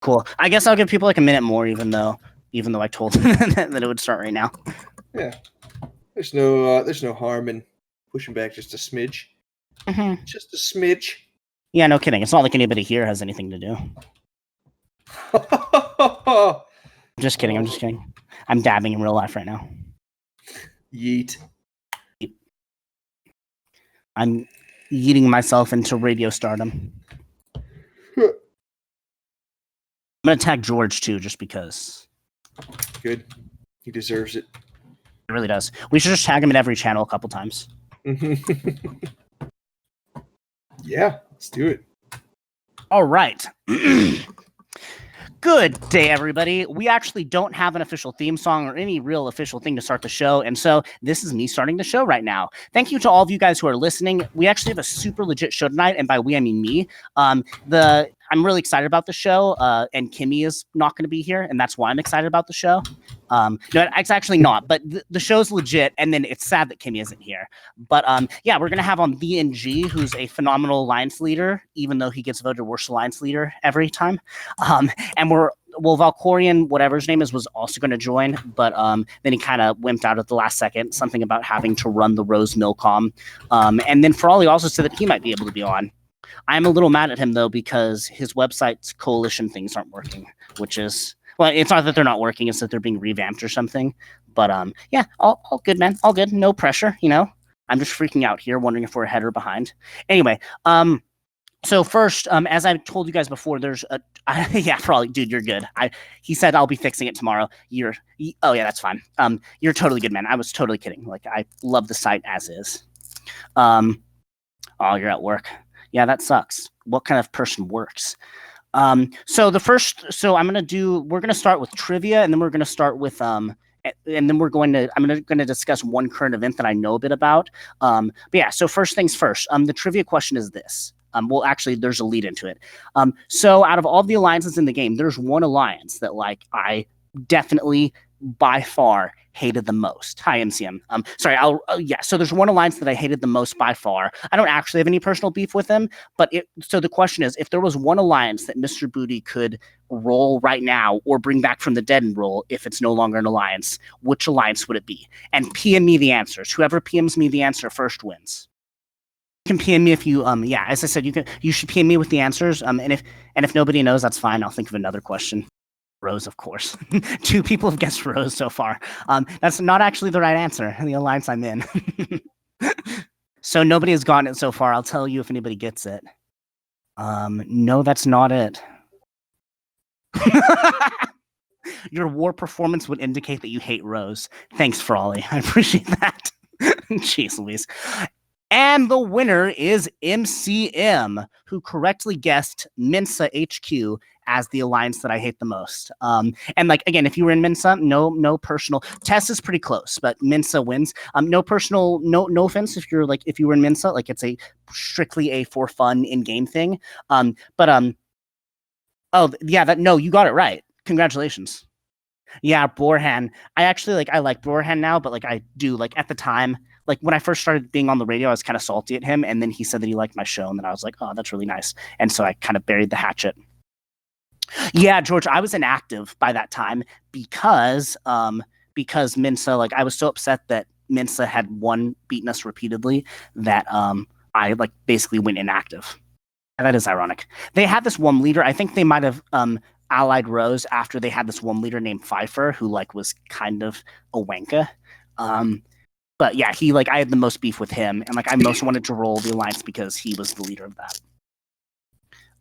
Cool. I guess I'll give people like a minute more, even though I told them that it would start right now. Yeah. There's no harm in pushing back just a smidge. Mm-hmm. Just a smidge. Yeah, no kidding. It's not like anybody here has anything to do. Just kidding. I'm just kidding. I'm dabbing in real life right now. Yeet. I'm yeeting myself into radio stardom. I'm gonna tag George too, just because. Good. He deserves it. He really does. We should just tag him in every channel a couple times. Yeah, let's do it. All right. Good day, everybody. We actually don't have an official theme song or any real official thing to start the show, and so this is me starting the show right now. Thank you to all of you guys who are listening. We actually have a super legit show tonight, and by we, I mean me. I'm really excited about the show, and Kimmy is not going to be here, and that's why I'm excited about the show. No, it's actually not, but the show's legit, and then it's sad that Kimmy isn't here. But yeah, we're going to have on VNG, who's a phenomenal alliance leader, even though he gets voted worst alliance leader every time. And Valkorian, whatever his name is, was also going to join, but then he kind of wimped out at the last second, something about having to run the Rose Milcom. And then Frawley also said that he might be able to be on. I'm a little mad at him, though, because his website's coalition things aren't working, which is, well, it's not that they're not working, it's that they're being revamped or something. But yeah, all good, man. All good. No pressure, you know. I'm just freaking out here, wondering if we're ahead or behind. Anyway, so first, as I told you guys before, there's yeah, probably, dude, you're good. He said I'll be fixing it tomorrow. Oh yeah, that's fine. You're totally good, man. I was totally kidding. Like, I love the site as is. Oh, you're at work. Yeah, that sucks. What kind of person works? We're gonna start with trivia, and then we're gonna start with and then I'm gonna discuss one current event that I know a bit about. But yeah, so first things first. The trivia question is this. Well, actually, there's a lead into it. So out of all the alliances in the game, there's one alliance that, like, I definitely by far hated the most. Hi, MCM. So there's one alliance that I hated the most by far. I don't actually have any personal beef with them, but so the question is, if there was one alliance that Mr. Booty could roll right now or bring back from the dead and roll if it's no longer an alliance, which alliance would it be? And PM me the answers. Whoever PMs me the answer first wins. You can PM me if you yeah, as I said, you should PM me with the answers. And if nobody knows, that's fine. I'll think of another question. Rose, of course. 2 people have guessed Rose so far. That's not actually the right answer. The alliance I'm in. So nobody has gotten it so far. I'll tell you if anybody gets it. No, that's not it. Your war performance would indicate that you hate Rose. Thanks, Frawley. I appreciate that. Jeez Louise. And the winner is MCM, who correctly guessed Mensa HQ as the alliance that I hate the most. And like, again, if you were in Mensa, no personal. Tess is pretty close, but Mensa wins. No personal, no offense if you were in Mensa, like, it's strictly a for fun in-game thing. Oh yeah, you got it right. Congratulations. Yeah, Borhan. I like Borhan now, but like, I do, like, at the time, like, when I first started being on the radio, I was kind of salty at him, and then he said that he liked my show, and then I was like, oh, that's really nice. And so I kind of buried the hatchet. Yeah, George, I was inactive by that time because Mensa, like, I was so upset that Mensa had beaten us repeatedly that I, like, basically went inactive. And that is ironic. They had this one leader. I think they might have allied Rose after they had this one leader named Pfeiffer, who, like, was kind of a wanka. But yeah, I had the most beef with him, and, like, I most wanted to roll the alliance because he was the leader of that.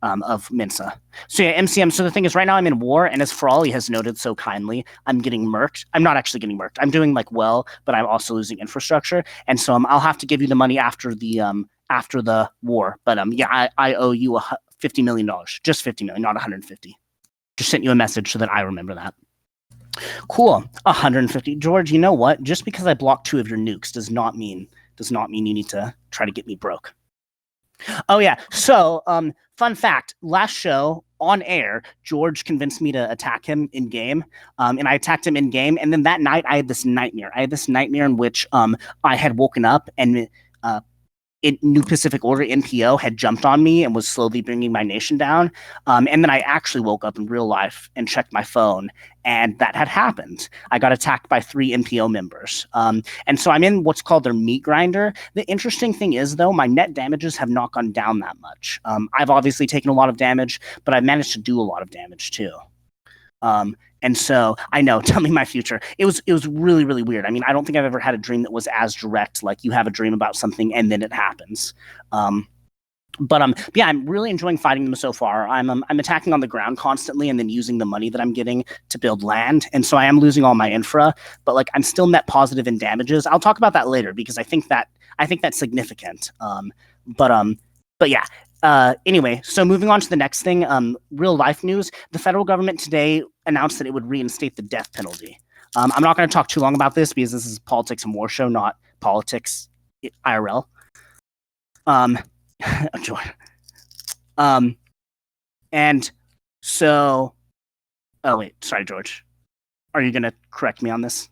Of Mensa. So yeah, MCM. So the thing is, right now I'm in war, and as Frawley has noted so kindly, I'm getting murked. I'm not actually getting murked. I'm doing, like, well, but I'm also losing infrastructure, and so I'll have to give you the money after the war. But yeah, I owe you $50 million, just $50 million, not 150. Just sent you a message so that I remember that. Cool. 150. George, you know what? Just because I blocked 2 of your nukes does not mean you need to try to get me broke. Oh yeah. So, fun fact, last show on air, George convinced me to attack him in game. And I attacked him in game. And then that night I had this nightmare. In which I had woken up and New Pacific Order NPO had jumped on me and was slowly bringing my nation down. And then I actually woke up in real life and checked my phone, and that had happened. I got attacked by 3 NPO members. And so I'm in what's called their meat grinder. The interesting thing is, though, my net damages have not gone down that much. I've obviously taken a lot of damage, but I've managed to do a lot of damage too. And so I know, tell me my future. It was really, really weird. I mean, I don't think I've ever had a dream that was as direct, like you have a dream about something and then it happens. But yeah, I'm really enjoying fighting them so far. I'm attacking on the ground constantly and then using the money that I'm getting to build land. And so I am losing all my infra, but like I'm still net positive in damages. I'll talk about that later because I think that's significant. But yeah. Anyway, so moving on to the next thing, real life news. The federal government today announced that it would reinstate the death penalty. I'm not going to talk too long about this because this is politics and war show, not politics IRL. And so, oh wait, sorry, George. Are you going to correct me on this?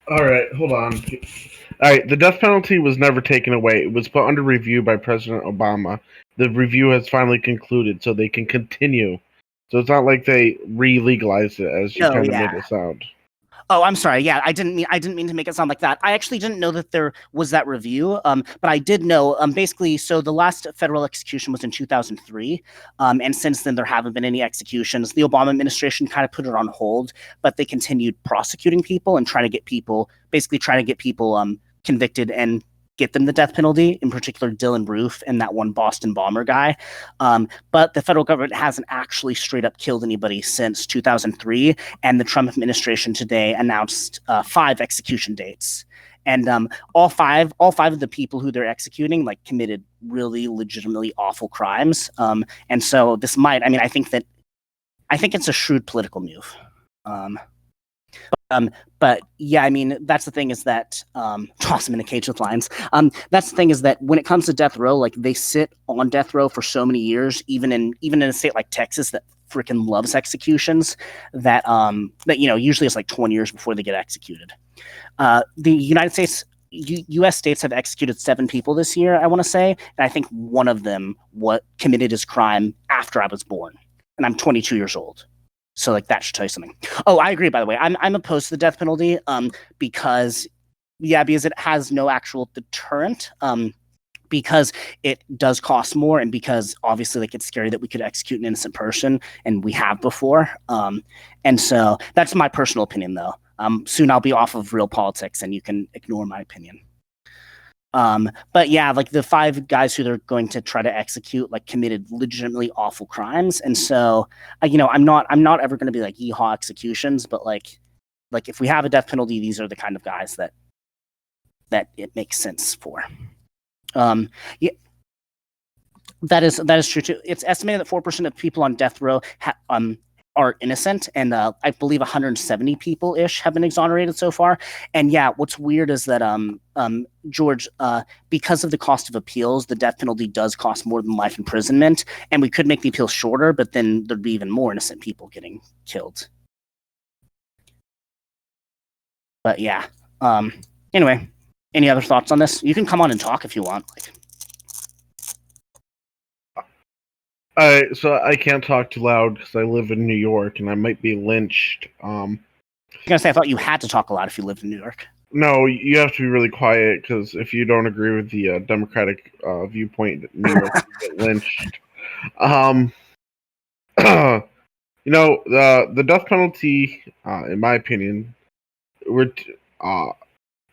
All right, hold on. All right, the death penalty was never taken away. It was put under review by President Obama. The review has finally concluded, so they can continue. So it's not like they re-legalized it, as you kind of made it sound. Oh, I'm sorry. Yeah, I didn't mean to make it sound like that. I actually didn't know that there was that review. But I did know. Basically, so the last federal execution was in 2003, and since then there haven't been any executions. The Obama administration kind of put it on hold, but they continued prosecuting people and trying to get people convicted and get them the death penalty, in particular Dylan Roof and that one Boston bomber guy. But the federal government hasn't actually straight up killed anybody since 2003. And the Trump administration today announced 5 execution dates. And all five of the people who they're executing like committed really legitimately awful crimes. And so this might, I think it's a shrewd political move. But yeah, I mean, that's the thing is that toss them in a cage with lions. That's the thing is that when it comes to death row, like they sit on death row for so many years, even in a state like Texas that freaking loves executions, that usually it's like 20 years before they get executed. The United States, U.S. states have executed 7 people this year, I want to say, and I think one of them committed his crime after I was born, and I'm 22 years old. So like that should tell you something. Oh, I agree, by the way. I'm opposed to the death penalty because it has no actual deterrent, because it does cost more, and because obviously like it's scary that we could execute an innocent person, and we have before. And so that's my personal opinion though. Soon I'll be off of real politics and you can ignore my opinion. But yeah, like the 5 guys who they're going to try to execute like committed legitimately awful crimes, and so I'm not ever going to be like yeehaw executions, but like if we have a death penalty, these are the kind of guys that it makes sense for. Yeah, that is true too. It's estimated that 4% of people on death row are innocent, and I believe 170 people-ish have been exonerated so far. And yeah, what's weird is that George, because of the cost of appeals, the death penalty does cost more than life imprisonment, and we could make the appeals shorter, but then there'd be even more innocent people getting killed. But yeah. Anyway, any other thoughts on this? You can come on and talk if you want. So I can't talk too loud because I live in New York and I might be lynched. I was gonna say I thought you had to talk a lot if you lived in New York. No, you have to be really quiet because if you don't agree with the Democratic viewpoint, New York will get lynched. The death penalty, in my opinion,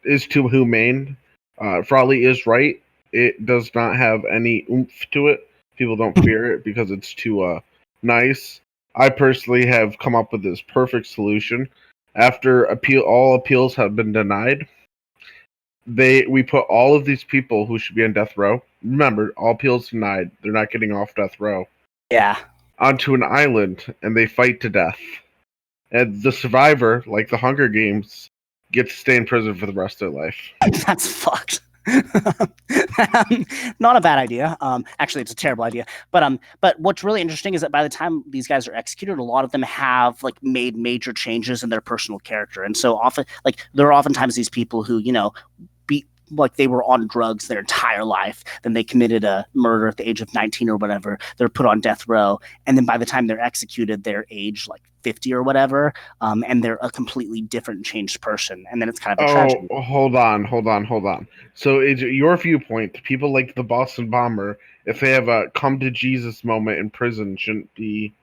is too humane. Frawley is right. It does not have any oomph to it. People don't fear it because it's too nice. I personally have come up with this perfect solution. After all appeals have been denied, we put all of these people who should be on death row. Remember, all appeals denied. They're not getting off death row. Yeah. Onto an island, and they fight to death. And the survivor, like the Hunger Games, gets to stay in prison for the rest of their life. That's fucked. Not a bad idea. Actually, it's a terrible idea. But what's really interesting is that by the time these guys are executed, a lot of them have like made major changes in their personal character, and so often, like there are oftentimes these people who like they were on drugs their entire life, then they committed a murder at the age of 19 or whatever, they're put on death row, and then by the time they're executed, they're age like 50 or whatever, and they're a completely different changed person, and then it's kind of a tragedy. Hold on. So, is your viewpoint people like the Boston bomber, if they have a come to Jesus moment in prison, shouldn't be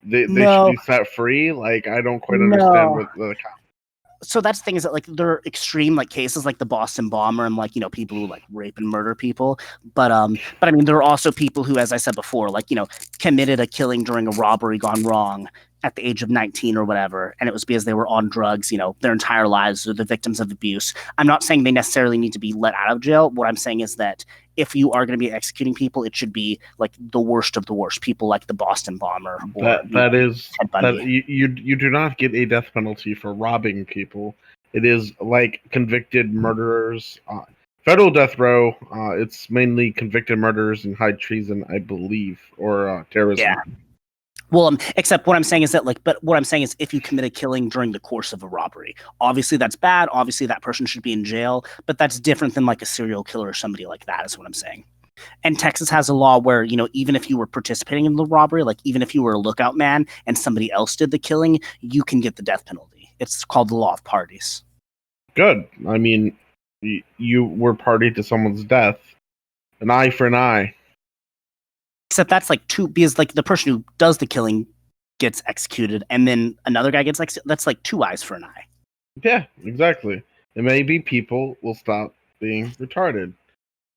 they should No, be set free? Like, I don't quite understand no. what the So that's the thing is that like they're extreme like cases like the Boston bomber and like people who like rape and murder people, but I mean there are also people who, as I said before, like committed a killing during a robbery gone wrong at the age of 19 or whatever, and it was because they were on drugs their entire lives, or the victims of abuse. I'm not saying they necessarily need to be let out of jail. What I'm saying is that if you are going to be executing people, it should be like the worst of the worst people, like the Boston bomber or Ted Bundy. you do not get a death penalty for robbing people. It is like convicted murderers. Federal death row. It's mainly convicted murderers and high treason, I believe, or terrorism. Yeah. Well, except what I'm saying is that but what I'm saying is if you commit a killing during the course of a robbery, obviously that's bad. Obviously that person should be in jail, but that's different than like a serial killer or somebody like that is what I'm saying. And Texas has a law where, even if you were participating in the robbery, like even if you were a lookout man and somebody else did the killing, you can get the death penalty. It's called the law of parties. Good. I mean, you were party to someone's death. An eye for an eye. Except that's like because like the person who does the killing gets executed and then another guy gets executed. That's like 2 eyes for an eye. Yeah, exactly. And maybe people will stop being retarded.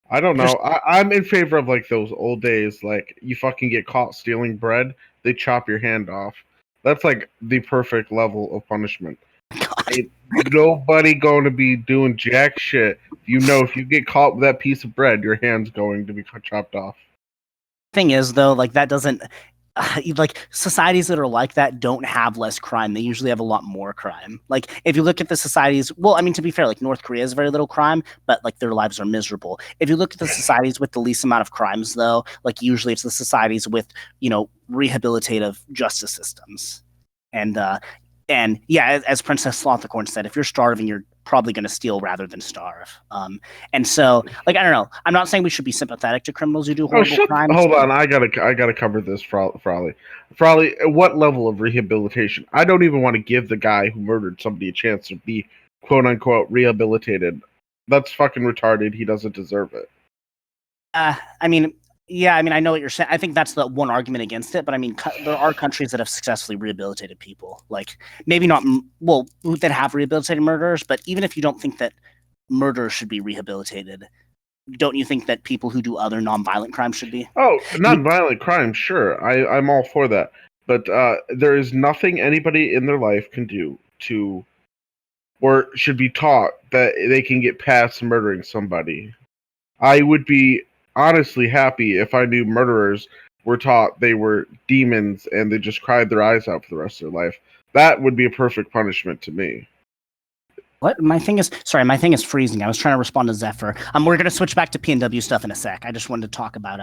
I don't know. I'm in favor of like those old days, like you fucking get caught stealing bread, they chop your hand off. That's like the perfect level of punishment. Ain't nobody going to be doing jack shit. If you get caught with that piece of bread, your hand's going to be chopped off. Thing is though, like that doesn't like societies that are like that don't have less crime. They usually have a lot more crime. Like if you look at the societies, well, I mean, to be fair, like North Korea has very little crime, but like their lives are miserable. If you look at the societies with the least amount of crimes though, like usually it's the societies with rehabilitative justice systems. And yeah, as Princess Slothicorn said, if you're starving, you're probably going to steal rather than starve. And so, like, I don't know. I'm not saying we should be sympathetic to criminals who do horrible crimes. Hold on, I gotta cover this, Frawley. Frawley, what level of rehabilitation? I don't even want to give the guy who murdered somebody a chance to be quote unquote rehabilitated. That's fucking retarded. He doesn't deserve it. I mean, yeah, I mean, I know what you're saying. I think that's the one argument against it, but I mean, there are countries that have successfully rehabilitated people. Like maybe not, well, that have rehabilitated murderers, but even if you don't think that murderers should be rehabilitated, don't you think that people who do other nonviolent crimes should be? Oh, nonviolent crime, sure. I'm all for that. But there is nothing anybody in their life can do to, or should be taught that they can get past murdering somebody. I would be honestly happy if I knew murderers were taught they were demons and they just cried their eyes out for the rest of their life. That would be a perfect punishment to me. What? My thing is freezing. I was trying to respond to Zephyr. We're gonna switch back to PNW stuff in a sec. I just wanted to talk about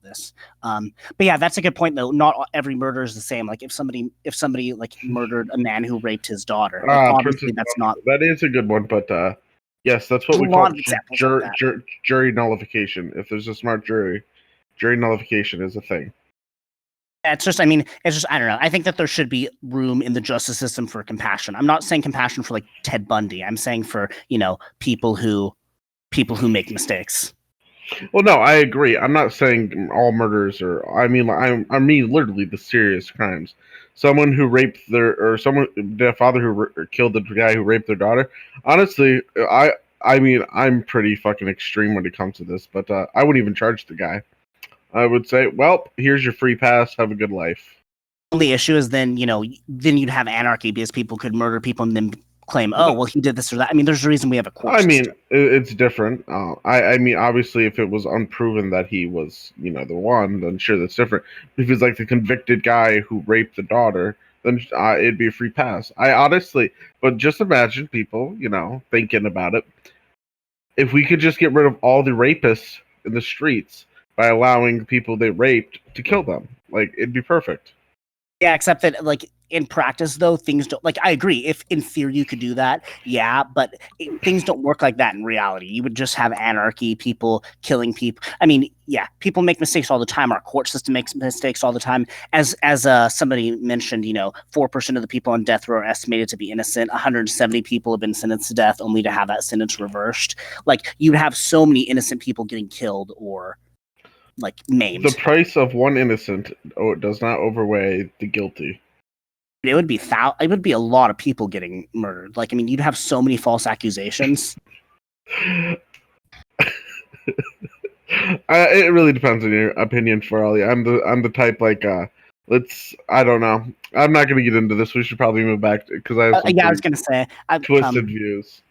this. But yeah, that's a good point though. Not every murder is the same. Like if somebody like murdered a man who raped his daughter, like, obviously that's not. That is a good one, but yes, that's what we call jury nullification. If there's a smart jury nullification is a thing. It's just, I don't know. I think that there should be room in the justice system for compassion. I'm not saying compassion for like Ted Bundy. I'm saying for, people who make mistakes. Well, no, I agree. I'm not saying all murders are, I mean literally the serious crimes. Someone who raped the father who killed the guy who raped their daughter. Honestly, I mean, I'm pretty fucking extreme when it comes to this, but I wouldn't even charge the guy. I would say, well, here's your free pass. Have a good life. The issue is then you'd have anarchy because people could murder people and then claim, oh, well, he did this or that. I mean, there's a reason we have a court system. It's different. I mean, obviously, if it was unproven that he was, the one, then sure, that's different. If he's like the convicted guy who raped the daughter, then it'd be a free pass. But just imagine people, thinking about it. If we could just get rid of all the rapists in the streets by allowing people they raped to kill them, like it'd be perfect. Yeah, except that like in practice though, things don't like I agree. If in theory you could do that, yeah, but things don't work like that in reality. You would just have anarchy, people killing people. I mean, yeah, people make mistakes all the time. Our court system makes mistakes all the time. As somebody mentioned, 4% of the people on death row are estimated to be innocent. 170 people have been sentenced to death, only to have that sentence reversed. Like you'd have so many innocent people getting killed or like maimed. The price of one innocent does not overweigh the guilty. It would be it would be a lot of people getting murdered. Like, I mean, you'd have so many false accusations. It really depends on your opinion, Farley. I'm the type like I don't know. I'm not going to get into this. We should probably move back because I have some I was gonna say twisted views.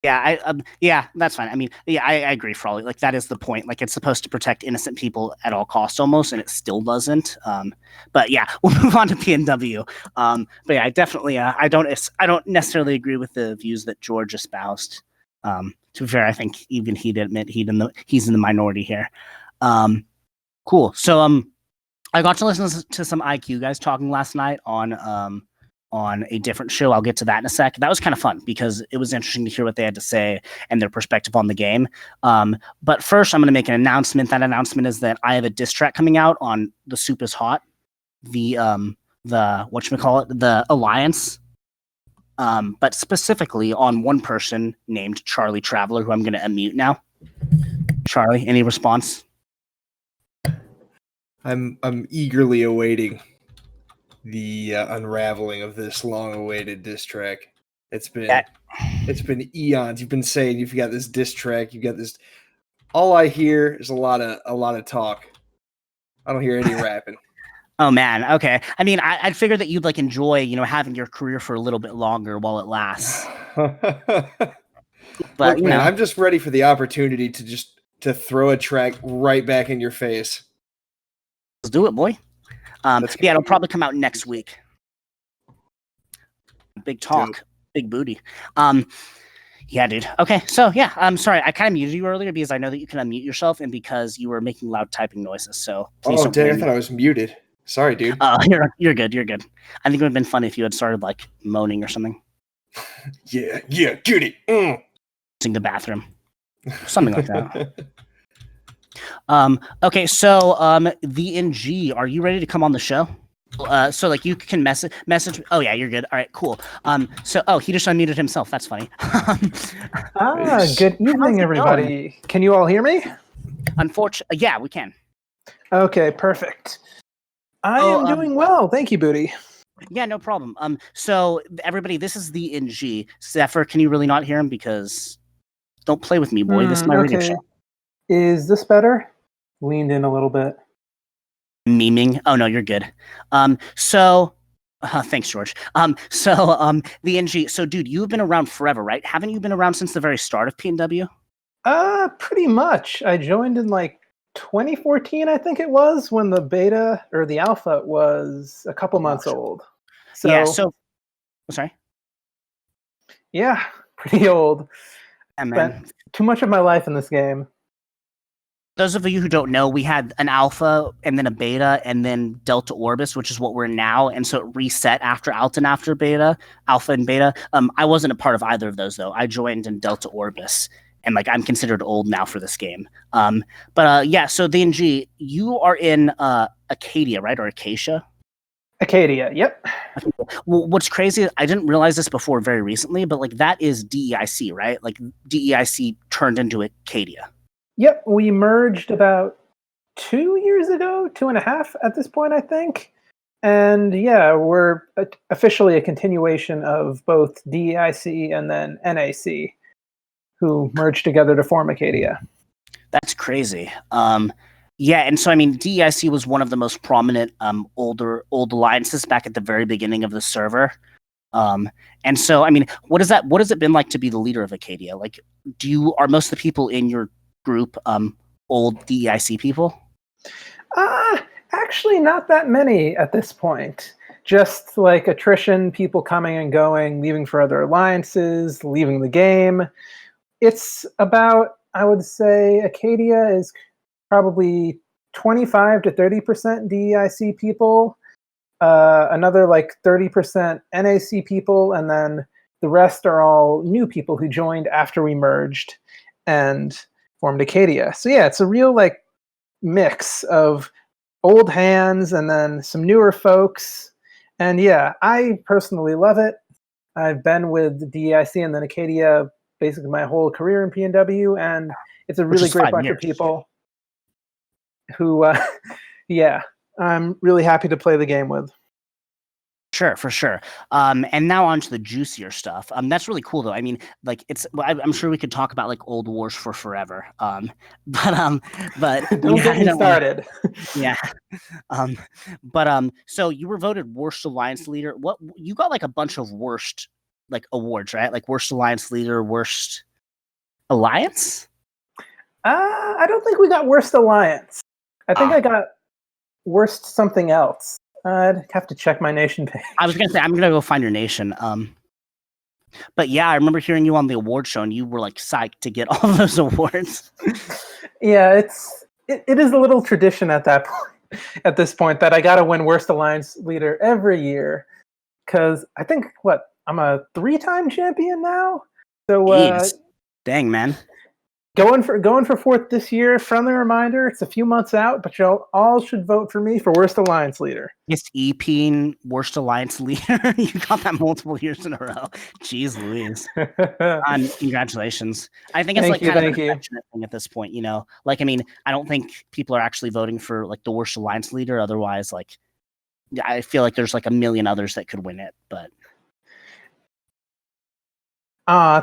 Yeah, that's fine. I mean, yeah, I agree, Frawley. Like that is the point. Like it's supposed to protect innocent people at all costs, almost, and it still doesn't. But yeah, we'll move on to PNW. But yeah, I definitely, I don't necessarily agree with the views that George espoused. To be fair, I think even he'd admit he's in the minority here. Cool. So I got to listen to some IQ guys talking last night on a different show. I'll get to that in a sec. That was kind of fun because it was interesting to hear what they had to say and their perspective on the game. But first, I'm going to make an announcement. That announcement is that I have a diss track coming out on The Soup is Hot, the whatchamacallit, the Alliance, but specifically on one person named Charlie Traveler, who I'm going to unmute now. Charlie, any response? I'm eagerly awaiting the unraveling of this long-awaited diss track. It's been eons. You've been saying you've got this diss track. You've got this. All I hear is a lot of talk. I don't hear any rapping. Oh man, okay. I mean, I'd figure that you'd like enjoy, having your career for a little bit longer while it lasts. But look, man, I'm just ready for the opportunity to throw a track right back in your face. Let's do it, boy. Yeah, it'll probably come out next week. Big talk, dope. Big booty. Yeah, dude. Okay, so yeah, I'm sorry. I kind of muted you earlier because I know that you can unmute yourself and because you were making loud typing noises. So please dang, I thought I was muted. Sorry, dude. You're good. You're good. I think it would have been fun if you had started like moaning or something. Yeah, get it. Using the bathroom, something like that. Okay, so the NG, are you ready to come on the show? So like you can message. Oh yeah, you're good. All right, cool. So he just unmuted himself. That's funny. Good evening, everybody. Can you all hear me? Unfortunately, yeah, we can. Okay, perfect. I am doing well. Thank you, Booty. Yeah, no problem. So everybody, this is the NG. Zephyr, can you really not hear him? Because don't play with me, boy. This is my radio show. Is this better? Leaned in a little bit. Memeing. Oh no, you're good. Thanks, George. The NG. So, dude, you've been around forever, right? Haven't you been around since the very start of PNW? Pretty much. I joined in like 2014, I think it was, when the beta or the alpha was a couple months old. So yeah. Sorry. Yeah, pretty old. Spent too much of my life in this game. Those of you who don't know, we had an alpha and then a beta and then Delta Orbis, which is what we're in now. And so it reset after alpha and after beta, alpha and beta. I wasn't a part of either of those though. I joined in Delta Orbis and like I'm considered old now for this game. Yeah, so the NG, you are in Acadia, right? Or Acacia? Acadia, yep. Well, what's crazy, I didn't realize this before very recently, but like that is DEIC, right? Like DEIC turned into Acadia. Yep, we merged about 2 years ago, 2.5 at this point, I think. And yeah, we're officially a continuation of both DEIC and then NAC, who merged together to form Acadia. That's crazy. Yeah, and so I mean, DEIC was one of the most prominent old alliances back at the very beginning of the server. And so I mean, what has it been like to be the leader of Acadia? Like, are most of the people in your group old DEIC people? Actually not that many at this point. Just like attrition, people coming and going, leaving for other alliances, leaving the game. It's about, I would say, Acadia is probably 25 to 30% DEIC people, another like 30% NAC people, and then the rest are all new people who joined after we merged and formed Acadia. So yeah, it's a real like mix of old hands and then some newer folks. And yeah, I personally love it. I've been with DEIC and then Acadia basically my whole career in PNW, and it's a really great bunch of people who, yeah, I'm really happy to play the game with. Sure, for sure. And now on to the juicier stuff. That's really cool, though. I mean, like I'm sure we could talk about like old wars for forever. But don't get me started. Yeah. So you were voted worst alliance leader. What you got like a bunch of worst like awards, right? Like worst alliance leader, worst alliance. I don't think we got worst alliance. I think I got worst something else. I'd have to check my nation page. I was gonna say I'm gonna go find your nation. But yeah, I remember hearing you on the award show, and you were like psyched to get all those awards. Yeah, it is a little tradition at that point. At this point, that I gotta win worst alliance leader every year, because I think I'm a 3-time champion now. So dang man. Going for fourth this year. Friendly reminder: it's a few months out, but y'all all should vote for me for worst alliance leader. Yes, EP worst alliance leader. You got that multiple years in a row. Jeez Louise. Congratulations. I think it's kind of an affectionate thing at this point. You know, like I mean, I don't think people are actually voting for like the worst alliance leader. Otherwise, like I feel like there's like a million others that could win it. But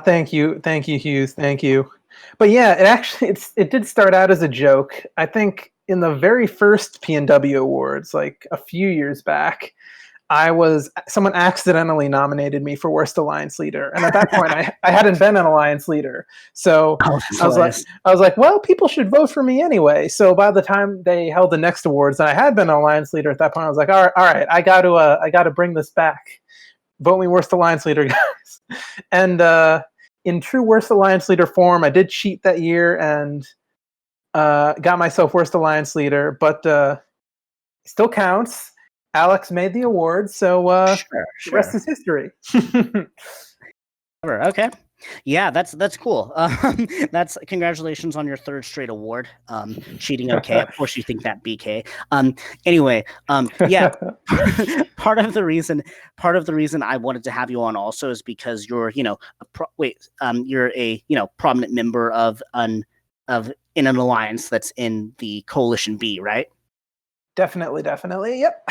thank you, Hughes. Thank you. But yeah, it did start out as a joke. I think in the very first PNW Awards, like a few years back, someone accidentally nominated me for worst alliance leader, and at that point, I hadn't been an alliance leader. So I was like, well, people should vote for me anyway. So by the time they held the next awards, and I had been an alliance leader at that point, I was like, all right, I got to bring this back. Vote me worst alliance leader, guys. And in true worst alliance leader form, I did cheat that year and got myself worst alliance leader, but still counts. Alex made the award, so sure. The rest is history. Okay. Yeah, that's cool. That's congratulations on your third straight award. Cheating okay. Of course you think that BK. Anyway, yeah. part of the reason I wanted to have you on also is because you're, you're a, prominent member of in an alliance that's in the Coalition B, right? Definitely. Yep.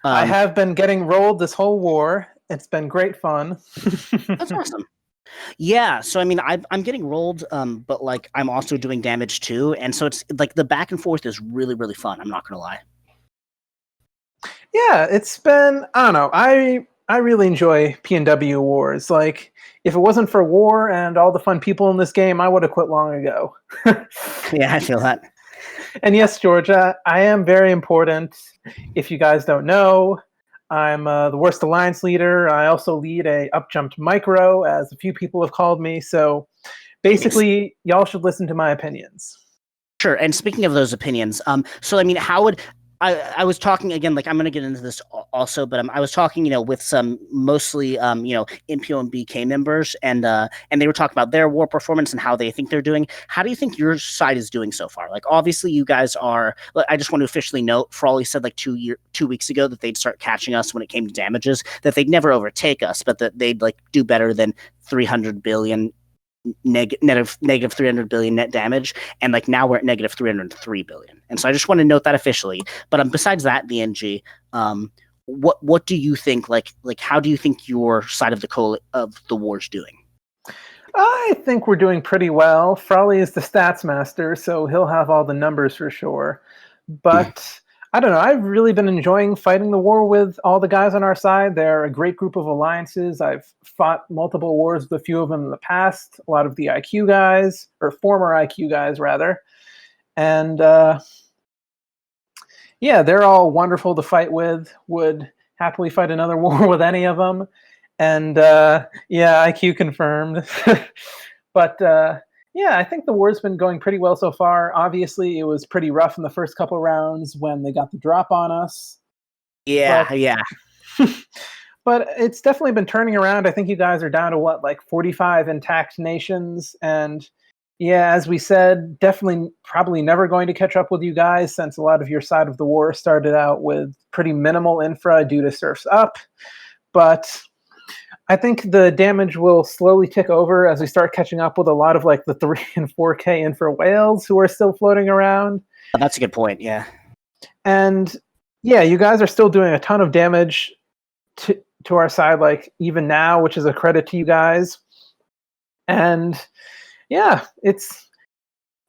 I have been getting rolled this whole war. It's been great fun. That's awesome. Yeah, so I mean, I'm getting rolled, but like I'm also doing damage too, and so it's like the back and forth is really, really fun. I'm not gonna lie. Yeah, it's been. I don't know. I really enjoy PNW wars. Like, if it wasn't for war and all the fun people in this game, I would have quit long ago. Yeah, I feel that. And yes, Georgia, I am very important. If you guys don't know, I'm the worst alliance leader. I also lead a upjumped micro, as a few people have called me. So basically, y'all should listen to my opinions. Sure. And speaking of those opinions, so I mean, how would I was talking again, like I'm going to get into this also, but I was talking, with some mostly, NPO and BK members, and they were talking about their war performance and how they think they're doing. How do you think your side is doing so far? Like, obviously, you guys are. I just want to officially note, Frawley said like 2 weeks ago that they'd start catching us when it came to damages, that they'd never overtake us, but that they'd like do better than 300 billion. Negative 300 billion net damage, and like now we're at negative 303 billion. And so I just want to note that officially. But besides that, BNG, what do you think? Like how do you think your side of the war's doing? I think we're doing pretty well. Frawley is the stats master, so he'll have all the numbers for sure. But I don't know. I've really been enjoying fighting the war with all the guys on our side. They're a great group of alliances. I've fought multiple wars with a few of them in the past. A lot of the IQ guys, or former IQ guys, rather. And yeah, they're all wonderful to fight with. Would happily fight another war with any of them. And yeah, IQ confirmed. But yeah, I think the war's been going pretty well so far. Obviously, it was pretty rough in the first couple rounds when they got the drop on us. Yeah, yeah. But it's definitely been turning around. I think you guys are down to what, like 45 intact nations. And yeah, as we said, definitely probably never going to catch up with you guys, since a lot of your side of the war started out with pretty minimal infra due to Surf's Up. But I think the damage will slowly tick over as we start catching up with a lot of like the 3 and 4K infra whales who are still floating around. Oh, that's a good point. Yeah. And yeah, you guys are still doing a ton of damage to our side, like even now, which is a credit to you guys. And yeah, it's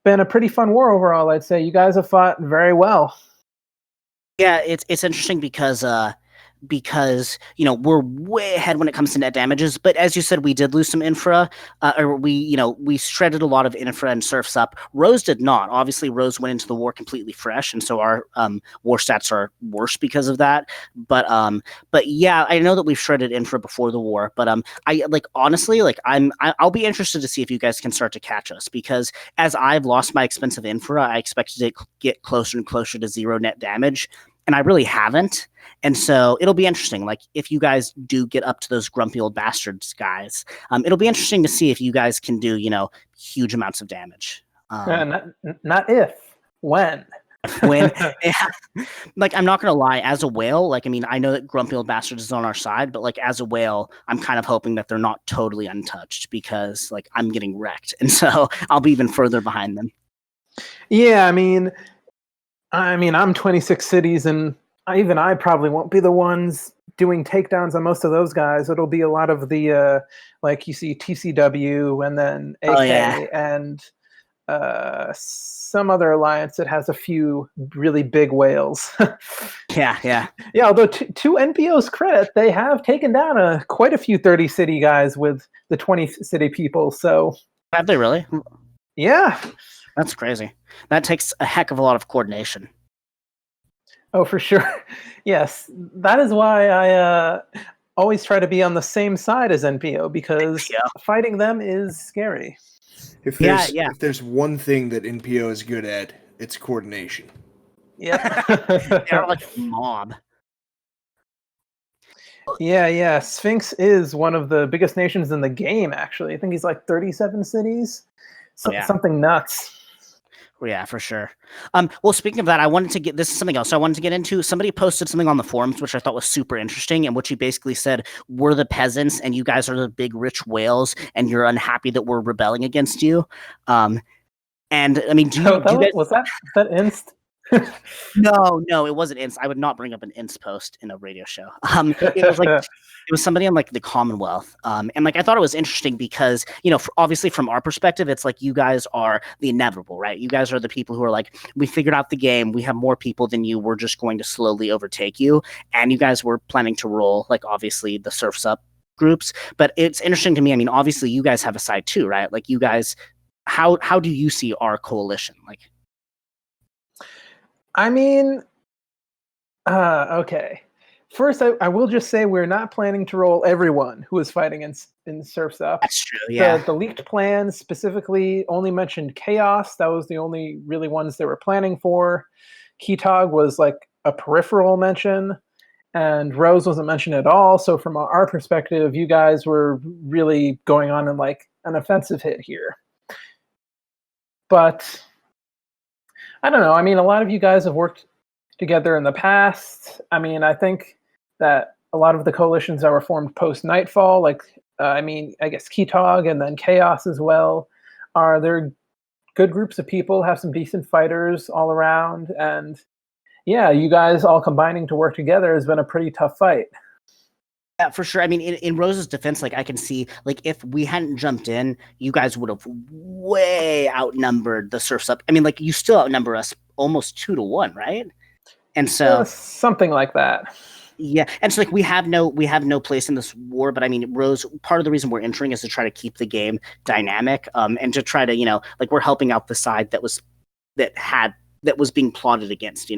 been a pretty fun war overall, I'd say. You guys have fought very well. Yeah, it's interesting because we're way ahead when it comes to net damages, but as you said, we did lose some infra, or we shredded a lot of infra and Surf's Up. Rose did not. Obviously, Rose went into the war completely fresh, and so our war stats are worse because of that. But yeah, I know that we've shredded infra before the war, but I honestly I'll be interested to see if you guys can start to catch us, because as I've lost my expensive infra, I expected to get closer and closer to 0 net damage, and I really haven't. And so it'll be interesting. Like, if you guys do get up to those grumpy old bastards guys, it'll be interesting to see if you guys can do, huge amounts of damage. Not if, when. When, yeah. Like, I'm not gonna lie, as a whale, I know that grumpy old bastards is on our side, but as a whale, I'm kind of hoping that they're not totally untouched, because I'm getting wrecked, and so I'll be even further behind them. Yeah, I'm 26 cities, and I probably won't be the ones doing takedowns on most of those guys. It'll be a lot of the you see TCW, and then AK, and some other alliance that has a few really big whales. Yeah. Although to NPO's credit, they have taken down quite a few 30 city guys with the 20 city people. So have they really? Yeah. That's crazy. That takes a heck of a lot of coordination. Oh, for sure. Yes. That is why I always try to be on the same side as NPO, because fighting them is scary. If there's one thing that NPO is good at, it's coordination. Yeah. They're like a mob. Yeah. Sphinx is one of the biggest nations in the game, actually. I think he's like 37 cities. Something nuts. Yeah, for sure. Well, speaking of that, this is something else I wanted to get into. Somebody posted something on the forums, which I thought was super interesting, in which he basically said, we're the peasants and you guys are the big rich whales, and you're unhappy that we're rebelling against you. And was that inst? No, it wasn't inst. I would not bring up an inst post in a radio show. It was somebody on the Commonwealth. And I thought it was interesting because, obviously from our perspective, it's you guys are the inevitable, right? You guys are the people who are we figured out the game. We have more people than you. We're just going to slowly overtake you. And you guys were planning to roll, obviously the Surf's Up groups. But it's interesting to me. Obviously you guys have a side too, right? You guys, how do you see our coalition? Okay. First, I will just say we're not planning to roll everyone who is fighting in Surf's Up. That's true, yeah. The leaked plans specifically only mentioned Chaos. That was the only really ones they were planning for. Ketog was a peripheral mention, and Rose wasn't mentioned at all. So from our perspective, you guys were really going on in an offensive hit here. But I don't know. a lot of you guys have worked together in the past. I think that a lot of the coalitions that were formed post Nightfall, I guess Ketog and then Chaos as well, they're good groups of people, have some decent fighters all around, and yeah, you guys all combining to work together has been a pretty tough fight. Yeah, for sure. In Rose's defense, I can see, if we hadn't jumped in, you guys would have way outnumbered the Surf's Up. You still outnumber us almost 2-1, right? And so something like that. Yeah, and so we have no place in this war. But Rose, part of the reason we're entering is to try to keep the game dynamic, and to try to we're helping out the side that was being plotted against.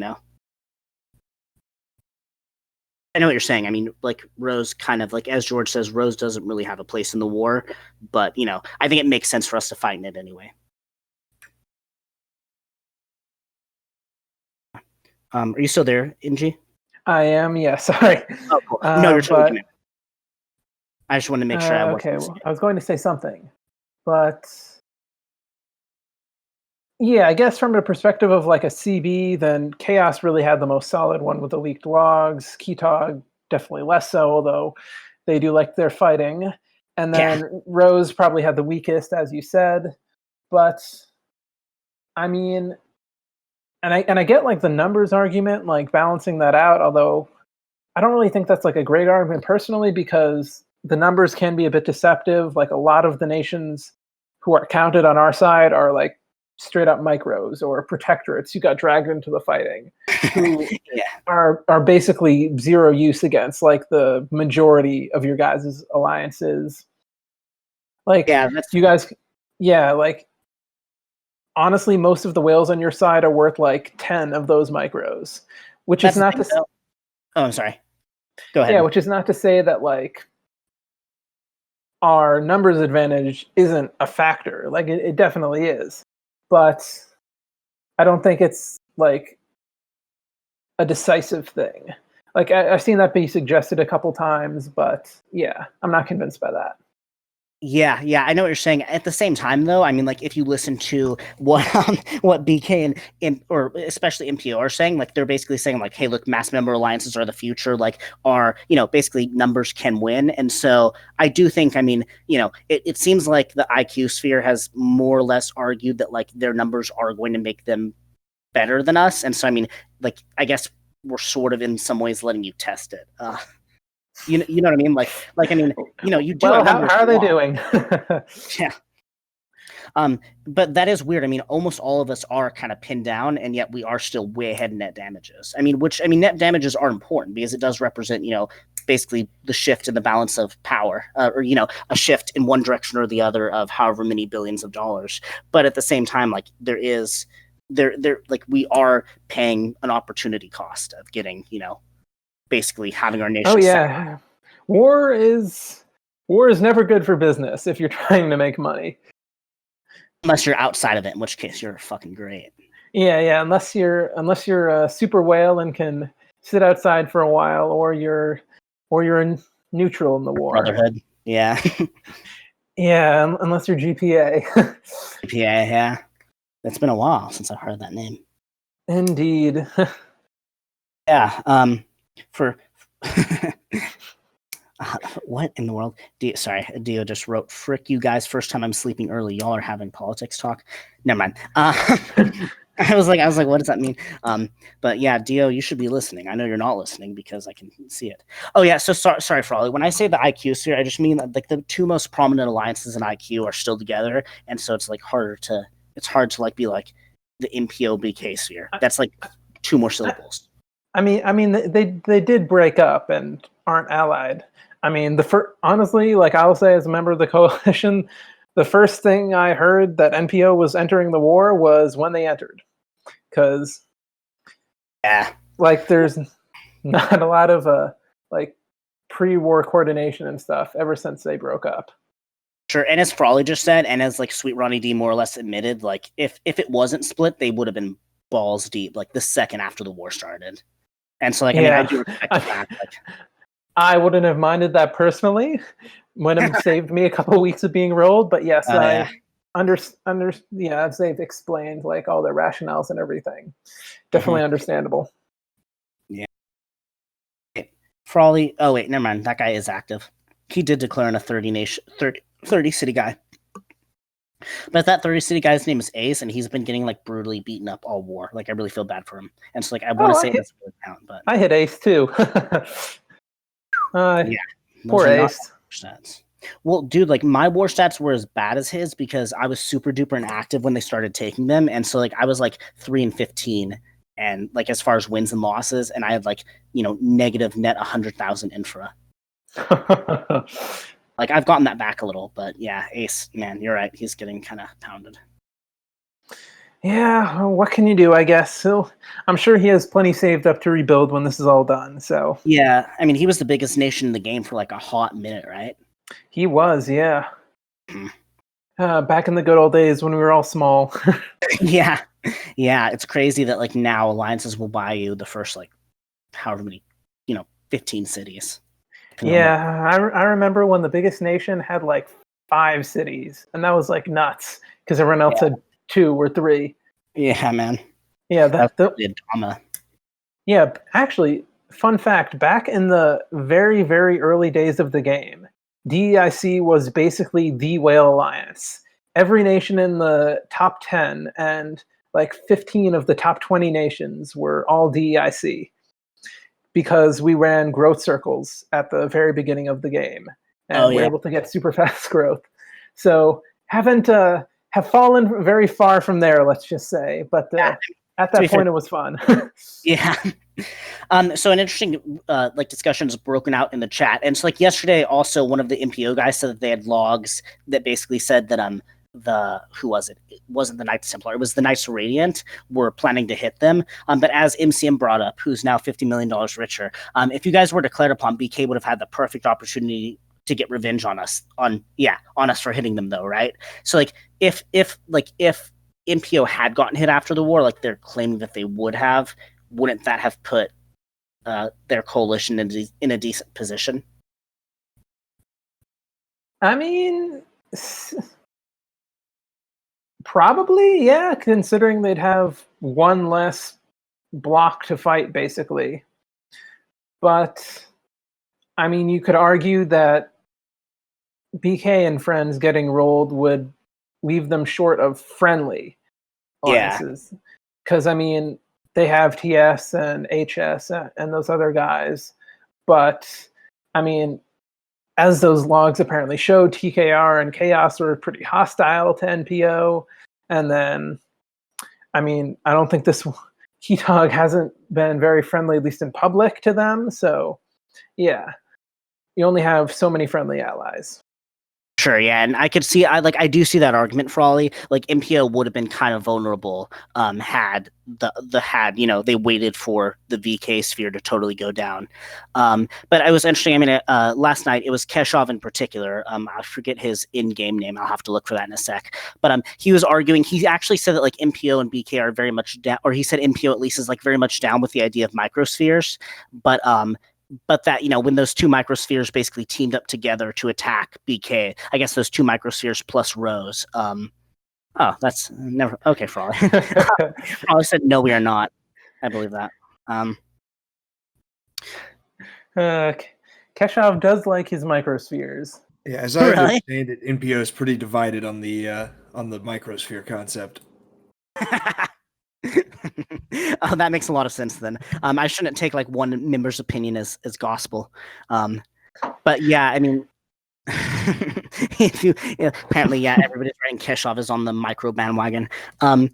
I know what you're saying. Rose kind of as George says, Rose doesn't really have a place in the war, but I think it makes sense for us to fight in it anyway. Are you still there, Inji? I am. Yeah. Sorry. Oh, cool. No, you're totally but committed. I just wanted to make sure I wasn't. okay. Well, I was going to say something, but yeah, I guess from the perspective of like a CB, then Chaos really had the most solid one with the leaked logs. Ketog definitely less so, although they do like their fighting. And then Rose probably had the weakest, as you said. But I mean, and I get like the numbers argument, like balancing that out, although I don't really think that's like a great argument personally, because the numbers can be a bit deceptive. Like a lot of the nations who are counted on our side are like straight up micros or protectorates who got dragged into the fighting, who are basically zero use against like the majority of your guys' alliances. Like you guys, like honestly, most of the whales on your side are worth like 10 of those micros, which is not to say. Oh, I'm sorry. Go ahead. Yeah, which is not to say that like our numbers advantage isn't a factor. Like it definitely is, but I don't think it's like a decisive thing. Like I've seen that be suggested a couple times, but yeah, I'm not convinced by that. Yeah, I know what you're saying. At the same time, though, I mean, like if you listen to what BK and or especially MPO are saying, like they're basically saying, like, hey, look, mass member alliances are the future. Like, basically numbers can win, and so I do think, I mean, it seems like the IQ sphere has more or less argued that like their numbers are going to make them better than us, and so I mean, like I guess we're sort of in some ways letting you test it. You know what I mean? Like I mean, you do. Well, how are they doing? Yeah. But that is weird. I mean, almost all of us are kind of pinned down, and yet we are still way ahead in net damages. I mean, net damages are important because it does represent, basically the shift in the balance of power, or a shift in one direction or the other of however many billions of dollars. But at the same time, like we are paying an opportunity cost of getting, basically having our nation. Oh yeah, war is never good for business if you're trying to make money. Unless you're outside of it, in which case you're fucking great. Yeah. Unless you're a super whale and can sit outside for a while, or you're in neutral in the war. Brotherhood. Yeah. Yeah, unless you're GPA. GPA, yeah. It's been a while since I've heard that name. Indeed. Yeah. For what in the world? Dio just wrote, "Frick you guys! First time I'm sleeping early. Y'all are having politics talk." Never mind. I was like, what does that mean? But yeah, Dio, you should be listening. I know you're not listening because I can see it. Oh yeah. So sorry, Frawley. When I say the IQ sphere, I just mean that like the two most prominent alliances in IQ are still together, and so it's like hard to like be like the MPO BK sphere. That's like two more syllables. I mean, they did break up and aren't allied. I mean, honestly, like I'll say, as a member of the coalition, the first thing I heard that NPO was entering the war was when they entered, because like there's not a lot of like pre-war coordination and stuff ever since they broke up. Sure, and as Frawley just said, and as like Sweet Ronnie D more or less admitted, like if it wasn't split, they would have been balls deep like the second after the war started. And so, like, I mean, I do respect the fact. Like, I wouldn't have minded that personally. Would have saved me a couple of weeks of being rolled. But yes, as they've explained, like all their rationales and everything, definitely understandable. Yeah. Frawley. Oh wait, never mind. That guy is active. He did declare in a 30 city guy. But that 30 city guy's name is Ace, and he's been getting like brutally beaten up all war. Like I really feel bad for him, and so like I want to say it doesn't really count, but I hit Ace too. Yeah, poor Ace. Stats. Well, dude, like my war stats were as bad as his because I was super duper inactive when they started taking them, and so like I was like 3-15, and like as far as wins and losses, and I had like negative net 100,000 infra. Like I've gotten that back a little, but yeah, Ace, man, you're right. He's getting kind of pounded. Yeah, well, what can you do? I guess so. I'm sure he has plenty saved up to rebuild when this is all done. So yeah, I mean, he was the biggest nation in the game for like a hot minute, right? He was, yeah. Back in the good old days when we were all small. Yeah, it's crazy that like now alliances will buy you the first like however many 15 cities. Yeah, I remember when the biggest nation had like 5 cities, and that was like nuts because everyone else had 2 or 3. Yeah, man. Yeah, That's really a drama. Yeah, actually, fun fact: back in the very, very early days of the game, DEIC was basically the whale alliance. Every nation in the top 10 and like 15 of the top 20 nations were all DEIC because we ran growth circles at the very beginning of the game and we're able to get super fast growth. So haven't have fallen very far from there, let's just say. But at that point, it was fun. Yeah. So an interesting discussions broken out in the chat, and so like yesterday, also one of the MPO guys said that they had logs that basically said that who was it? It wasn't the Knights Templar. It was the Knights Radiant were planning to hit them. But as MCM brought up, who's now $50 million richer, if you guys were declared upon, BK would have had the perfect opportunity to get revenge on us for hitting them, though, right? So like if MPO had gotten hit after the war, like they're claiming that they would have, wouldn't that have put their coalition in a decent position? I mean, probably, yeah, considering they'd have one less block to fight, basically. But, I mean, you could argue that BK and friends getting rolled would leave them short of friendly alliances. Because, I mean, they have TS and HS and those other guys. But, I mean, as those logs apparently show, TKR and Chaos were pretty hostile to NPO. And then, I mean, I don't think this Heatog hasn't been very friendly, at least in public, to them. So, yeah, you only have so many friendly allies. Sure, yeah, and I could see, I do see that argument for Ollie. Like MPO would have been kind of vulnerable, had they waited for the VK sphere to totally go down. But it was interesting. I mean, last night it was Keshov in particular. I forget his in-game name. I'll have to look for that in a sec. But he was arguing. He actually said that like MPO and BK are very much down, or he said MPO at least is like very much down with the idea of microspheres. But that, when those 2 microspheres basically teamed up together to attack BK, I guess those 2 microspheres plus Rose. That's never okay for all. Probably said no, we are not. I believe that. Keshov does like his microspheres. Yeah, as I understand it, NPO is pretty divided on the microsphere concept. Oh, that makes a lot of sense then. I shouldn't take like one member's opinion as gospel. But yeah, I mean, apparently, everybody's writing Keshov is on the micro bandwagon. I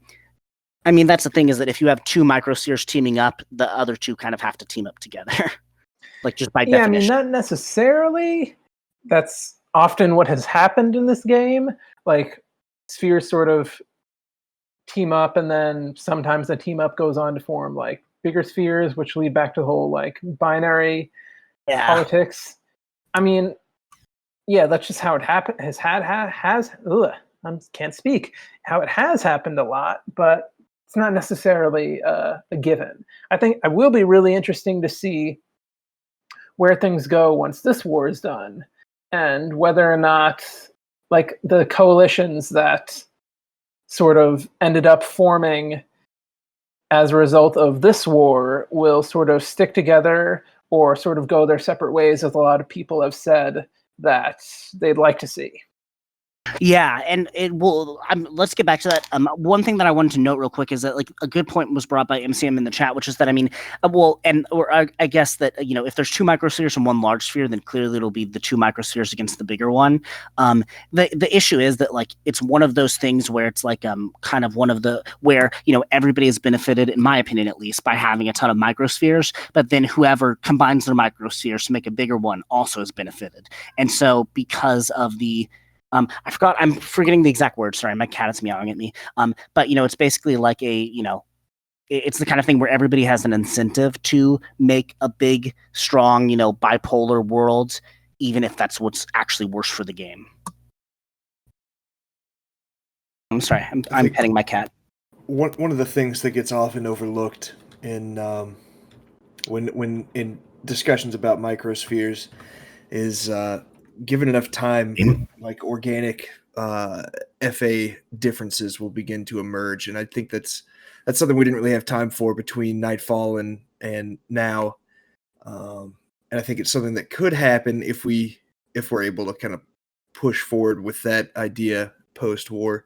mean, that's the thing, is that if you have 2 microspheres teaming up, the other 2 kind of have to team up together. Like just by definition. I mean, not necessarily. That's often what has happened in this game. Like spheres sort of team up, and then sometimes the team up goes on to form like bigger spheres, which lead back to the whole like binary politics. I mean, that's just how it happened. Can't speak. How it has happened a lot, but it's not necessarily a given. I think it will be really interesting to see where things go once this war is done, and whether or not like the coalitions that sort of ended up forming as a result of this war will sort of stick together or sort of go their separate ways, as a lot of people have said that they'd like to see. Yeah, and it will. Let's get back to that. One thing that I wanted to note real quick is that like a good point was brought by MCM in the chat, which is that I mean, I guess that if there's 2 microspheres and 1 large sphere, then clearly it'll be the 2 microspheres against the bigger one. The issue is that like it's one of those things where it's like kind of one of the where everybody has benefited, in my opinion at least, by having a ton of microspheres, but then whoever combines their microspheres to make a bigger one also has benefited, and so because of the I'm forgetting the exact word. Sorry, my cat is meowing at me. But it's basically like it's the kind of thing where everybody has an incentive to make a big, strong, bipolar world, even if that's what's actually worse for the game. I'm sorry, I'm petting my cat. One of the things that gets often overlooked in when in discussions about microspheres is given enough time, like organic FA differences will begin to emerge, and I think that's something we didn't really have time for between Nightfall and now, and I think it's something that could happen if we're able to kind of push forward with that idea post-war.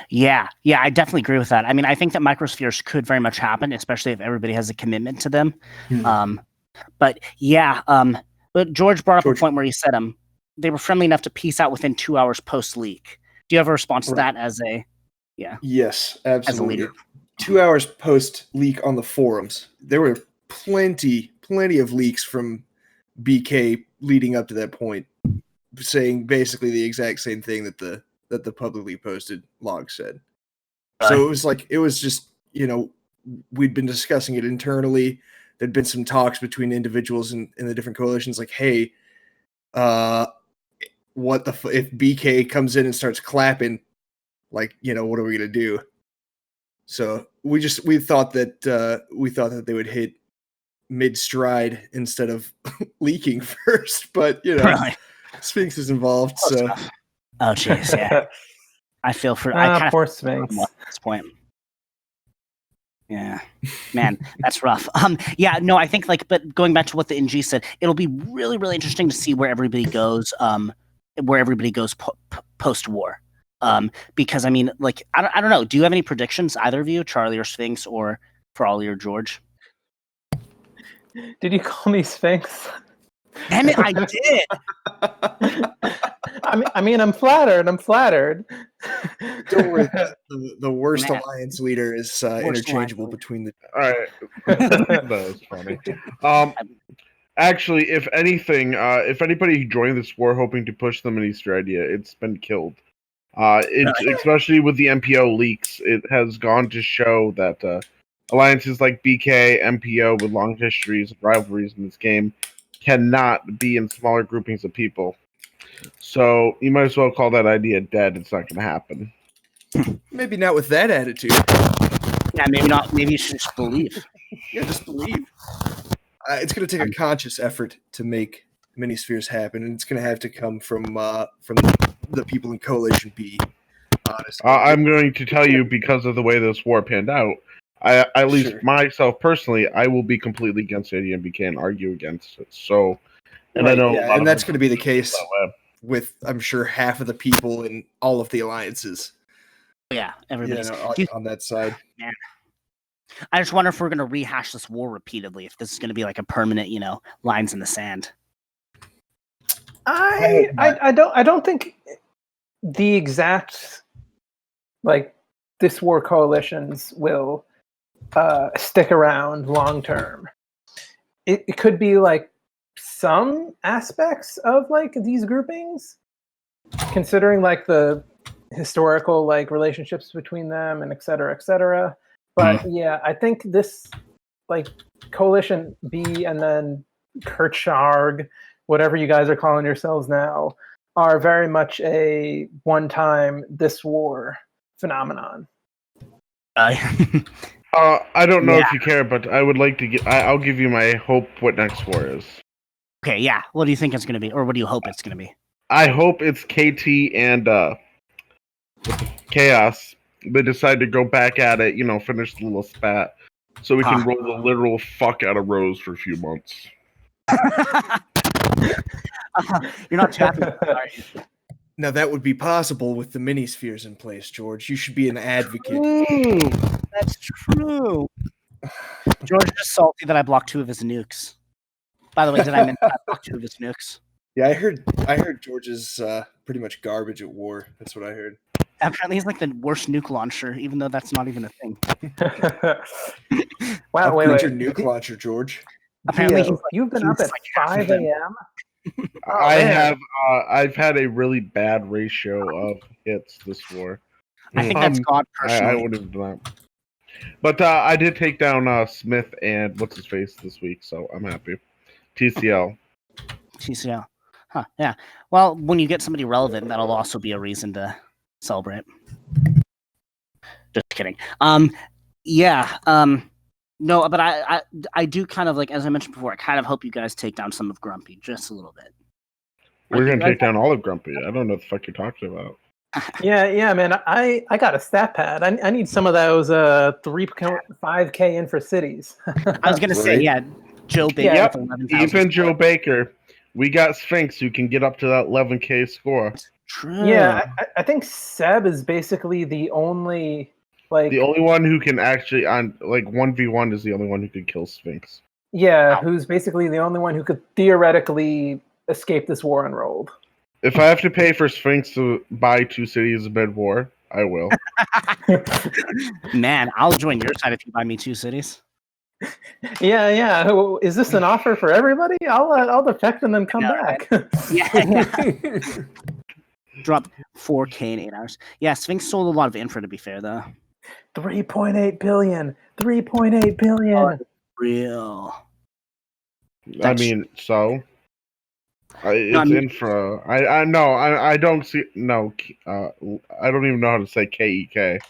Yeah, I definitely agree with that. I mean, I think that microspheres could very much happen, especially if everybody has a commitment to them. But George brought up a point where he said they were friendly enough to peace out within 2 hours post leak. Do you have a response to that as a Yes, absolutely. As a leader? 2 hours post leak on the forums, there were plenty of leaks from BK leading up to that point, saying basically the exact same thing that the publicly posted log said. So it was just, we'd been discussing it internally. There'd been some talks between individuals in the different coalitions, like, hey, what if BK comes in and starts clapping, like, what are we gonna do? So we thought that they would hit mid stride instead of leaking first, but Sphinx is involved, so. Oh jeez, yeah. I feel for poor Sphinx at this point. Yeah, man, that's rough. I think but going back to what the NG said, it'll be really, really interesting to see where everybody goes. Post war. Because I mean, I don't know. Do you have any predictions, either of you, Charlie or Sphinx, or Frawley or George? Did you call me Sphinx? Damn it, I did. I mean, I'm flattered. Don't worry. The worst alliance leader is interchangeable between the. All right, that was funny. Actually, if anything, if anybody joined this war hoping to push the Minister idea, it's been killed. Especially with the MPO leaks, it has gone to show that alliances like BK, MPO with long histories of rivalries in this game cannot be in smaller groupings of people. So you might as well call that idea dead. It's not going to happen. Maybe not with that attitude. Yeah, maybe not. Maybe you should just believe. Yeah, just believe. It's going to take a conscious effort to make minispheres happen, and it's going to have to come from the people in Coalition B. Honestly, I'm going to tell you, because of the way this war panned out, at least myself personally, I will be completely against the idea and BK and argue against it. So, and I know, and that's going to be the case with, I'm sure, half of the people in all of the alliances. Yeah, everybody's on that side. Man. I just wonder if we're going to rehash this war repeatedly, if this is going to be like a permanent, lines in the sand. I don't think the exact this war coalitions will stick around long term. It could be some aspects of these groupings, considering the historical relationships between them and et cetera. But yeah, I think this Coalition B and then Kircharg, whatever you guys are calling yourselves now, are very much a one-time this war phenomenon. I don't know if you care, but I would like to I'll give you my hope what next war is. Okay, yeah. What do you think it's going to be, or what do you hope it's going to be? I hope it's KT and Chaos. They decide to go back at it, finish the little spat, so we can roll the literal fuck out of Rose for a few months. You're not tapping, are you? Now that would be possible with the mini-spheres in place, George. You should be an advocate. That's true. George is just salty that I blocked 2 of his nukes. By the way, did I mean I blocked 2 of his nukes? Yeah, I heard George is pretty much garbage at war. That's what I heard. Apparently he's the worst nuke launcher, even though that's not even a thing. Wow, wait. Your nuke launcher, George. Apparently you've been up at 5 a.m.? I've had a really bad ratio of hits this war. I think that's God personally. I would have done that. But I did take down Smith and what's his face this week, so I'm happy. TCL. Huh, yeah. Well, when you get somebody relevant, that'll also be a reason to celebrate. Just kidding. No, but I do kind of like, as I mentioned before, I kind of hope you guys take down some of Grumpy just a little bit. We're gonna take down all of Grumpy. I don't know what the fuck you're talking about. Yeah, man. I got a stat pad. I need some of those 3.5K infra cities. I was gonna say, yeah, Joe Baker Yep, with 11,000. even Joe Baker. We got Sphinx who can get up to that 11K score. True. Yeah, I think Seb is basically the only the only one who can actually on like 1v1 is the only one who could kill Sphinx. Yeah, who's basically the only one who could theoretically escape this war unrolled. If I have to pay for Sphinx to buy 2 cities mid-war, I will. Man, I'll join your side if you buy me 2 cities. Yeah. Is this an offer for everybody? I'll defect and then come back. Right? Yeah. Drop 4K in 8 hours. Yeah, Sphinx sold a lot of infra, to be fair, though. 3.8 billion. 3.8 billion. Oh, real. I mean, so it's infra. I know. I don't see. No, I don't even know how to say KEK.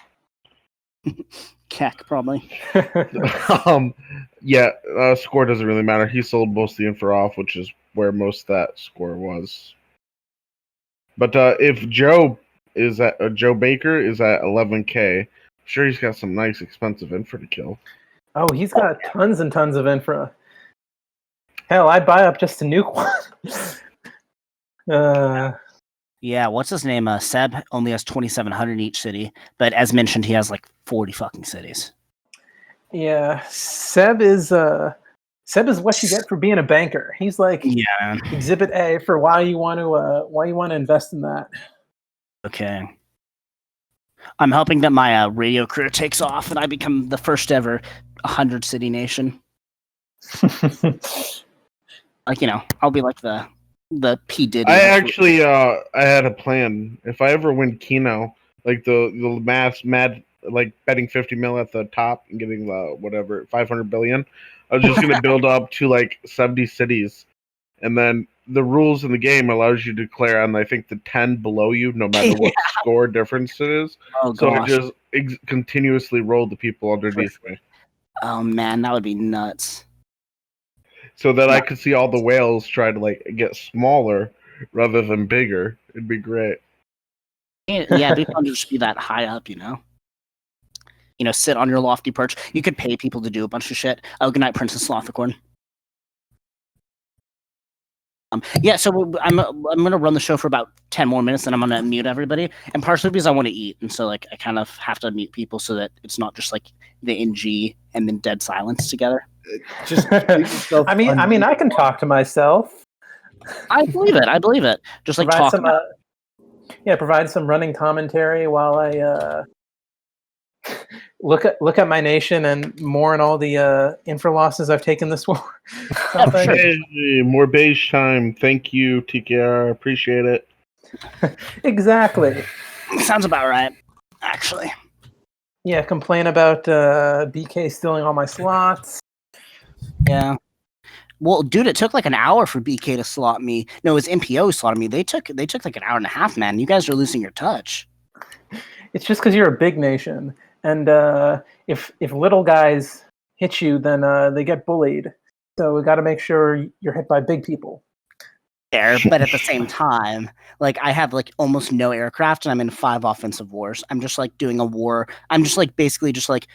Keck, probably. Yeah, score doesn't really matter. He sold most of the infra off, which is where most of that score was. But if Joe Baker is at 11K, I'm sure he's got some nice expensive infra to kill. Oh, he's got tons and tons of infra. Hell, I'd buy up just to nuke one. Yeah, what's his name? Seb only has 2,700 in each city, but as mentioned, he has like 40 fucking cities. Yeah, Seb is what you get for being a banker. He's like Exhibit A for why you want to invest in that. Okay. I'm hoping that my radio career takes off and I become the first ever 100 city nation. Like, I'll be like the P Diddy. I actually I had a plan. If I ever win Keno, like the mad like betting 50 mil at the top and getting the whatever 500 billion, I was just gonna build up to like 70 cities, and then the rules in the game allows you to declare on I think the 10 below you, no matter what score difference it is. Oh, so gosh. it just continuously rolled the people underneath me. Oh man, that would be nuts. So that I could see all the whales try to like get smaller rather than bigger. It'd be great. Yeah, it'd be fun to just be that high up, sit on your lofty perch. You could pay people to do a bunch of shit. Oh, good night, Princess Slothicorn. Yeah, so I'm gonna run the show for about 10 more minutes, and I'm gonna mute everybody. And partially because I want to eat, and so like I kind of have to mute people so that it's not just like the NG and then dead silence together. Just I mean, I can talk to myself. I believe it. Just like talk. Provide some running commentary while I look at my nation and mourn all the infra losses I've taken this war. Hey, more beige time. Thank you, TKR. Appreciate it. Exactly. Sounds about right, actually. Yeah, complain about BK stealing all my slots. Yeah. Well, dude, it took like an hour for BK to slot me. No, it was MPO who slotted me. They took like an hour and a half, man. You guys are losing your touch. It's just because you're a big nation, and if little guys hit you, then they get bullied. So we got to make sure you're hit by big people. There, but at the same time, like I have like almost no aircraft, and I'm in 5 offensive wars. I'm just like doing a war. I'm just like basically just like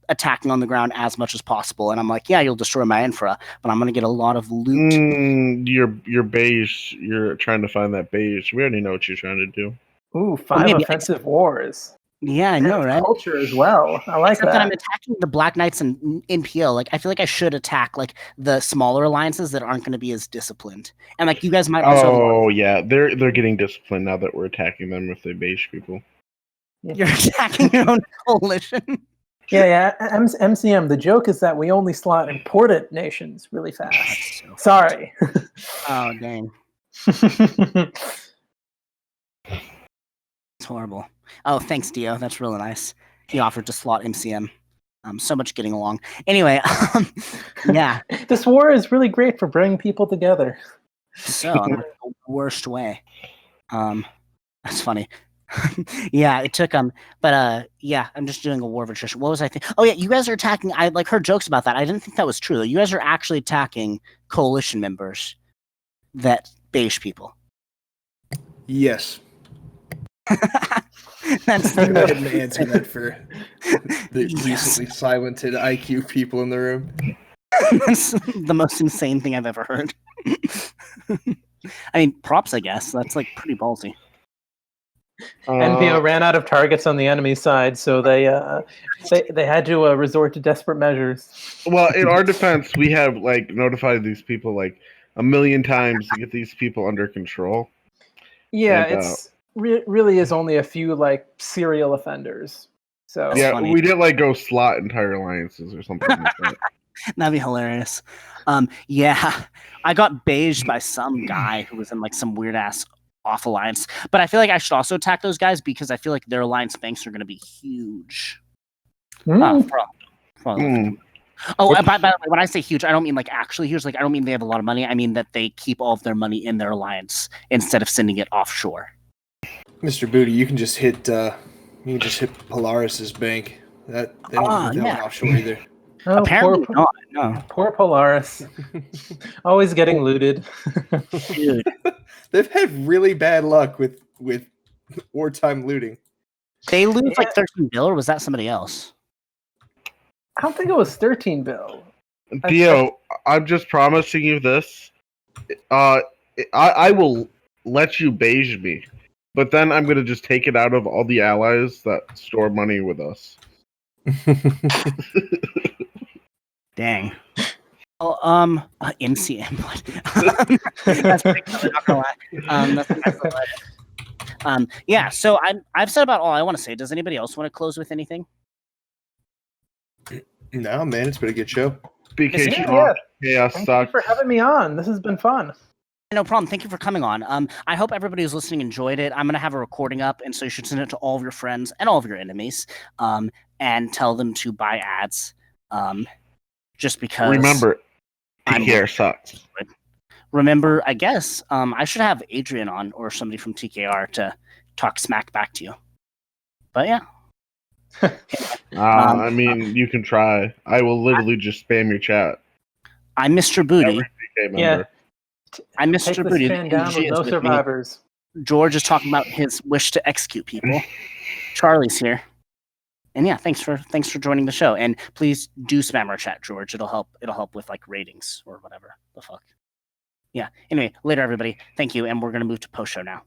attacking on the ground as much as possible, and I'm like, yeah, you'll destroy my infra, but I'm gonna get a lot of loot. Your base, you're trying to find that base. We already know what you're trying to do. Ooh, 5 offensive wars. Yeah, I know, right? Culture as well. I like Except that I'm attacking the Black Knights and NPO. Like, I feel like I should attack like the smaller alliances that aren't going to be as disciplined. And like, you guys might also. Oh yeah, they're getting disciplined now that we're attacking them if they base people. You're attacking your own coalition. Yeah. MCM. The joke is that we only slot important nations really fast. So sorry. Oh dang. It's horrible. Oh, thanks, Dio. That's really nice. He offered to slot MCM. So much getting along. Anyway, yeah. This war is really great for bringing people together. So, the worst way. That's funny. Yeah, it took but yeah, I'm just doing a war of attrition. What was I thinking? Oh yeah, you guys are attacking. I like heard jokes about that. I didn't think that was true. You guys are actually attacking coalition members that beige people. Yes. That's Go ahead and answer that for the Yes. recently silented IQ people in the room. That's the most insane thing I've ever heard. I mean, props, I guess. That's like pretty ballsy. NPO ran out of targets on the enemy side, so they had to resort to desperate measures. Well, in our defense, we have like notified these people like a million times to get these people under control. Yeah, And, it's really is only a few like serial offenders. So That's yeah, funny. we didn't like go slot entire alliances or something like that. That'd be hilarious. Yeah, I got beiged by some guy who was in like some weird ass off alliance. But I feel like I should also attack those guys because I feel like their alliance banks are going to be huge. Oh, and by the way, when I say huge, I don't mean like actually huge. Like I don't mean they have a lot of money. I mean that they keep all of their money in their alliance instead of sending it offshore. Mr. Booty, you can just hit Polaris's bank. They don't have that one offshore either. Oh, Apparently not. No. Poor Polaris. Always getting looted. Dude. They've had really bad luck with wartime looting. They lose like 13 bill, or was that somebody else? I don't think it was 13 bill. Theo, I'm just promising you this. I will let you beige me, but then I'm going to just take it out of all the allies that store money with us. Dang. Oh, NCM. That's pretty good, not gonna lie. That's nice. Yeah, so I've said about all I want to say. Does anybody else want to close with anything? No, man, it's been a good show. BK Yeah. Chaos Thank sucks. you for having me on. This has been fun. No problem. Thank you for coming on. I hope everybody who's listening enjoyed it. I'm gonna have a recording up, and so you should send it to all of your friends and all of your enemies, and tell them to buy ads. Just because. Remember, TKR sucks. Remember, I guess I should have Adrian on or somebody from TKR to talk smack back to you. But yeah. I mean, you can try. I will literally just spam your chat. I'm Mr. Booty. Yeah. I'm Mr. Take Booty. this fan down with no survivors. George is talking about his wish to execute people. Charlie's here. And yeah, thanks for joining the show. And please do spam our chat, George. It'll help with like ratings or whatever the fuck. Yeah. Anyway, later everybody. Thank you. And we're gonna move to post show now.